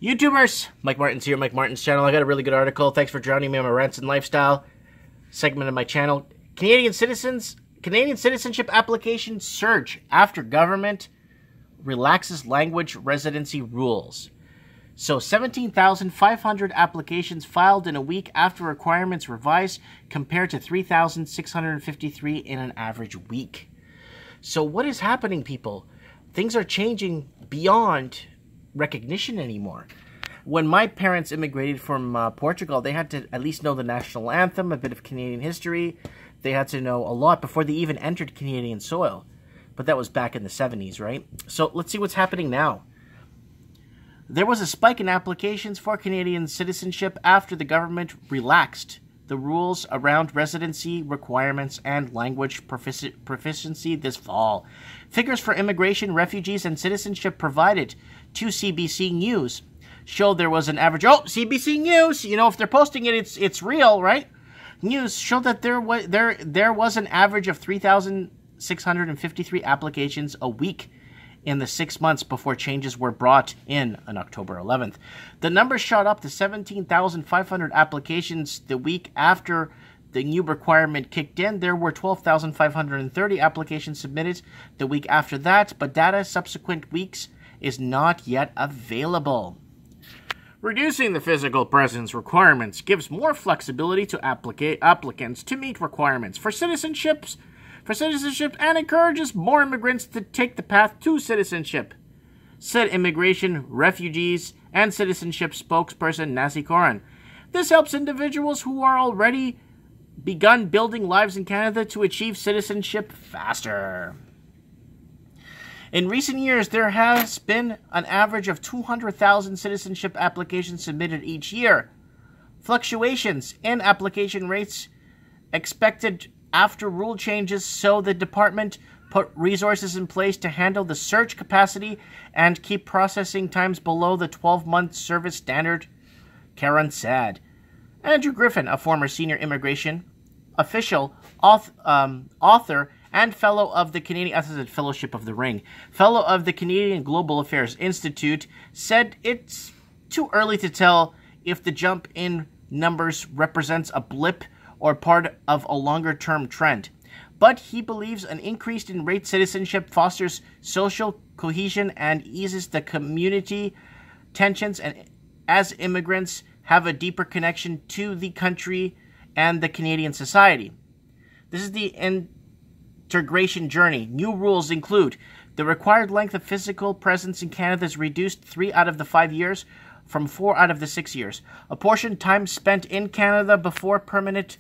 YouTubers, Mike Martin's here, Mike Martin's channel. I got a really good article. Thanks for joining me on my rants and lifestyle segment of my channel. Canadian citizenship applications surge after government relaxes language residency rules. So 17,500 applications filed in a week after requirements revised compared to 3,653 in an average week. So what is happening, people? Things are changing beyond recognition anymore. When my parents immigrated from Portugal, they had to at least know the national anthem, a bit of Canadian history. They had to know a lot before they even entered Canadian soil. But that was back in the 70s, right? So let's see what's happening now. There was a spike in applications for Canadian citizenship after the government relaxed the rules around residency requirements and language proficiency this fall. Figures for immigration, refugees, and citizenship provided to CBC News showed there was an average... Oh, CBC News! You know, if they're posting it, it's real, right? News showed that there was an average of 3,653 applications a week in the 6 months before changes were brought in on October 11th. The number shot up to 17,500 applications the week after the new requirement kicked in. There were 12,530 applications submitted the week after that, but data subsequent weeks is not yet available. Reducing the physical presence requirements gives more flexibility to applicants to meet requirements for citizenship and encourages more immigrants to take the path to citizenship, said Immigration, Refugees, and Citizenship spokesperson Nancy Caron. This helps individuals who are already begun building lives in Canada to achieve citizenship faster. In recent years, there has been an average of 200,000 citizenship applications submitted each year. Fluctuations in application rates expected after rule changes, so the department put resources in place to handle the surge capacity and keep processing times below the 12-month service standard, Caron said. Andrew Griffin, a former senior immigration official, author, and fellow of the Canadian Fellowship of the Ring, fellow of the Canadian Global Affairs Institute, said it's too early to tell if the jump in numbers represents a blip or part of a longer-term trend. But he believes an increase in rate citizenship fosters social cohesion and eases the community tensions, and as immigrants have a deeper connection to the country and the Canadian society. This is the integration journey. New rules include the required length of physical presence in Canada is reduced 3 out of the 5 years from 4 out of the 6 years. A portion time spent in Canada before permanent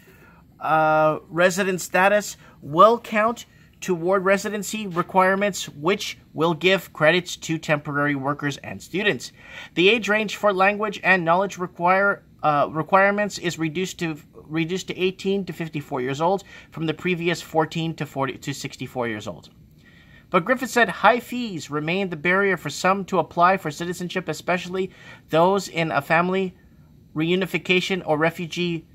resident status will count toward residency requirements, which will give credits to temporary workers and students. The age range for language and knowledge requirements is reduced to 18 to 54 years old from the previous 14 to 64 years old. But Griffith said high fees remain the barrier for some to apply for citizenship, especially those in a family reunification or refugee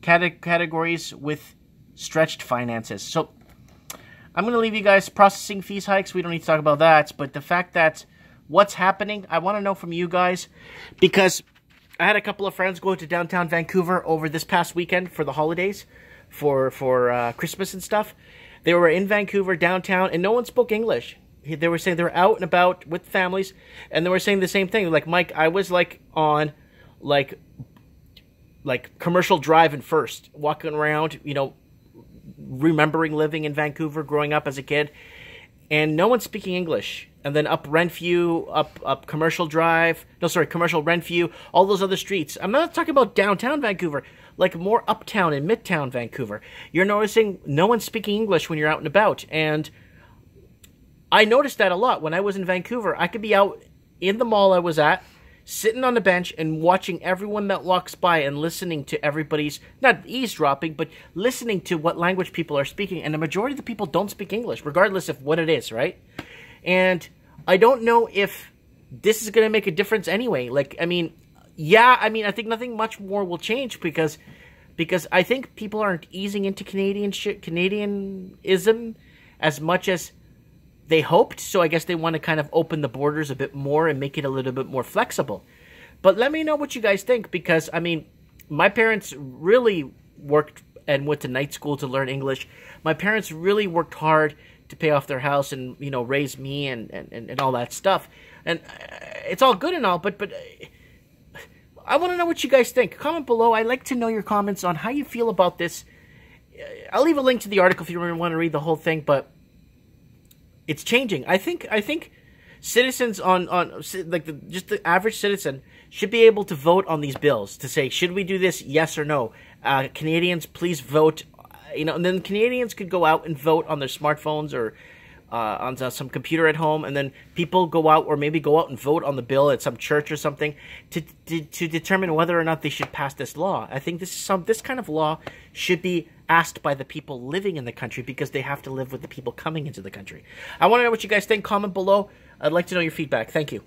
categories with stretched finances. So I'm going to leave you guys processing fees hikes. We don't need to talk about that. But the fact that what's happening, I want to know from you guys, because I had a couple of friends go to downtown Vancouver over this past weekend for the holidays, for Christmas and stuff. They were in Vancouver downtown, and no one spoke English. They were saying they were out and about with families, and they were saying the same thing. Like, Mike, I was like on like Commercial Drive and First, walking around, you know, remembering living in Vancouver, growing up as a kid, and no one's speaking English. And then up Renfrew, up Commercial Drive, Commercial Renfrew, all those other streets. I'm not talking about downtown Vancouver, like more uptown and midtown Vancouver. You're noticing no one's speaking English when you're out and about. And I noticed that a lot when I was in Vancouver. I could be out in the mall I was at, sitting on the bench and watching everyone that walks by and listening to everybody's, not eavesdropping, but listening to what language people are speaking. And the majority of the people don't speak English, regardless of what it is, right? And I don't know if this is going to make a difference anyway. Like, I mean, I think nothing much more will change because I think people aren't easing into Canadianism as much as they hoped, so I guess they want to kind of open the borders a bit more and make it a little bit more flexible. But let me know what you guys think, because, I mean, my parents really worked and went to night school to learn English. My parents really worked hard to pay off their house and, you know, raise me and all that stuff. And it's all good and all, but I want to know what you guys think. Comment below. I'd like to know your comments on how you feel about this. I'll leave a link to the article if you want to read the whole thing, but it's changing. I think citizens just the average citizen should be able to vote on these bills to say, should we do this, yes or no? Canadians, please vote. You know, and then Canadians could go out and vote on their smartphones or on some computer at home, and then people go out or maybe go out and vote on the bill at some church or something to determine whether or not they should pass this law. I think this kind of law should be asked by the people living in the country, because they have to live with the people coming into the country. I want to know what you guys think. Comment below. I'd like to know your feedback. Thank you.